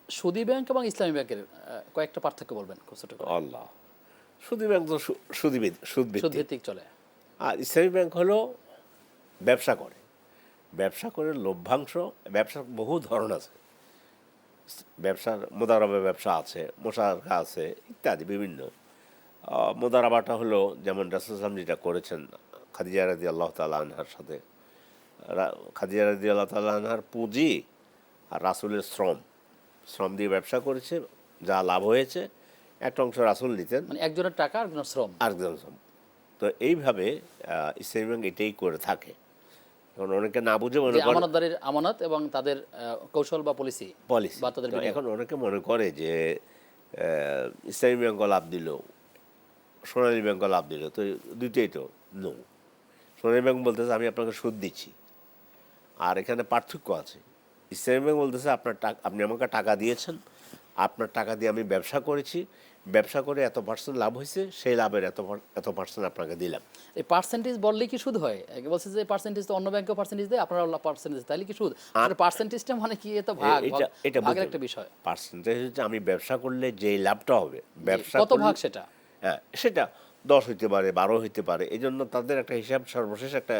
সুদী ব্যাংক এবং ইসলামী ব্যাংকের কয়েকটা পার্থক্য বলবেন খুব ছোট করে। আল্লাহ, সুদী ব্যাংক তো সুদভিত্তিক। সুদভিত্তিক চলে। আর ইসলামী ব্যাংক হলো ব্যবসা করে, ব্যবসা করে লভ্যাংশ। ব্যবসার বহু ধরন আছে, ব্যবসার মোদারাবা ব্যবসা আছে, মোশারকা আছে, ইত্যাদি বিভিন্ন। মোদারাবাটা হলো যেমন রাসূল সাল্লাল্লাহু আলাইহি ওয়াসাল্লাম যেটা করেছেন খাদিজা রাদিয়াল্লাহু তাআলা আনহার সাথে। খাদিজা রাদিয়াল্লাহু তাআলা আনহার পুঁজি আর রাসূলের শ্রম দিয়ে ব্যবসা করেছে, যা লাভ হয়েছে একটা অংশ রাসূল নিতেন, মানে একজনের টাকা আর একজনের শ্রম। আরেকজন শ্রম। তো এইভাবে ইসলামী ব্যাংক এটাই করে থাকে। এখন অনেকে না বুঝে মনে যে করে আমানতদারের আমানত এবং তাদের কৌশল বা পলিসি পলিসি। বা তাদের বিনিয়োগ। এখন অনেকে মনে করে যে ইসলামী ব্যাংক লাভ দিল, সোনালী ব্যাংক লাভ দিল, তো দুইটাই তো নো। সোনালী ব্যাংক বলতেছে আমি আপনাকে সুদ দিচ্ছি, আর এখানে পার্থক্য আছে। ইসলামী ব্যাংক বলতেছে আপনার টাকা, আপনি আমাকে টাকা দিয়েছেন, আপনার টাকা দিয়ে আমি ব্যবসা করেছি, ব্যবসা করে এত পার্সেন্ট লাভ হয়েছে, সেই লাভের এত পার্সেন্ট আপনাকে দিলাম। এই পার্সেন্টেজ বললেই কি সুদ হয়? একে বলছে যে পার্সেন্টেজ তো অন্য ব্যাংকেও পার্সেন্টেজ দেয়, আপনারা পার্সেন্টেজ, তাইলে কি সুদ? আর পার্সেন্টেজটা মানে কি? এটা এটা ভাগের একটা বিষয়। পার্সেন্টেজ হচ্ছে আমি ব্যবসা করলে যেই লাভটা হবে, ব্যবসা কত ভাগ সেটা? হ্যাঁ, সেটা 10 হইতে পারে, 12 হইতে পারে। এই জন্য তাদের একটা হিসাব, সর্বশেষ একটা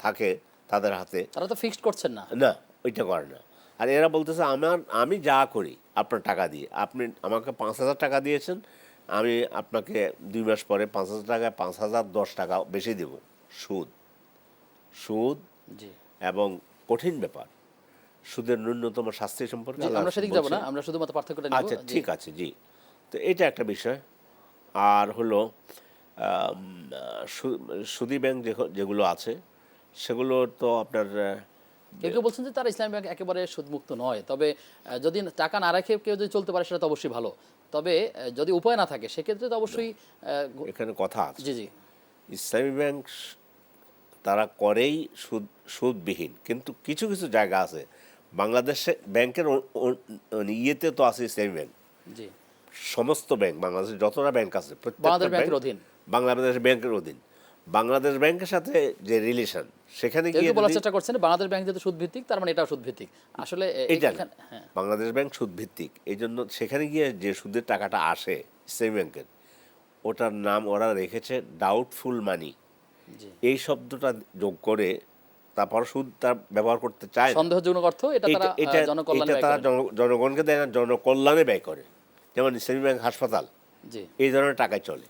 থাকে তাদের হাতে। তারা তো ফিক্সড করছেন না। না, ওইটা করে না। আর এরা বলতেছে আমি যা করি আপনার টাকা দিয়ে, আপনি আমাকে 5,000 টাকা দিয়েছেন, আমি আপনাকে 2 মাস পরে 5,000 টাকায় 5,010 টাকা বেশি দেব। সুদ, সুদ জি এবং কঠিন ব্যাপার। সুদের ন্যূনতম শাস্তি সম্পর্কে জি, আল্লাহ আমরা সেদিকে যাব না, বলছেন। আমরা শুধুমাত্র পার্থক্যটা নিব। আচ্ছা, জি। ঠিক আছে, জি। তো এটা একটা বিষয়। আর হলো সুদী ব্যাংক যেগুলো আছে সেগুলো তো আপনার কেউ কেউ বলছেন যে তারা ইসলামী ব্যাংক একেবারে সুদমুক্ত নয়, তবে যদি টাকা না রেখে কেউ যদি চলতে পারে সেটা তো অবশ্যই ভালো। তবে যদি উপায় না থাকে সেক্ষেত্রে তো অবশ্যই এখানে কথা আছে। জি জি ইসলামী ব্যাংক তারা করেই সুদবিহীন, কিন্তু কিছু কিছু জায়গা আছে বাংলাদেশে ব্যাংকের ইয়েতে তো আছে ইসলামী ব্যাংক। জি সমস্ত ব্যাংক, বাংলাদেশের যতটা ব্যাংক আছে প্রত্যেকটা বাংলাদেশ ব্যাংকের ব্যাংক অধীন। বাংলাদেশ ব্যাংকের অধীন। বাংলাদেশ ব্যাংকের সাথে যে রিলেশন, সেখানে কেউ গিয়ে কেউ বলার চেষ্টা করছেন বাংলাদেশ ব্যাংক যেহেতু সুদ ভিত্তিক তার মানে এটাও সুদ ভিত্তিক। আসলে এটা না, হ্যাঁ বাংলাদেশ ব্যাংক সুদভিত্তিক, এই জন্য সেখানে গিয়ে যে সুদের টাকাটা আসে ইসলামী ব্যাংকের, ওটার নাম ওরা রেখেছে ডাউটফুল মানি। জি, এই শব্দটা যোগ করে তারপর সুদ তার ব্যবহার করতে চায় না। সন্দেহজনক অর্থ এটা তারা এটা জনকল্যাণে এটা ব্যয় তারা করেন। জনগণকে দেয় না, জনকল্যাণে ব্যয় করে। যেমন ইসলামী ব্যাংক হাসপাতাল জি এই ধরনের টাকায় চলে।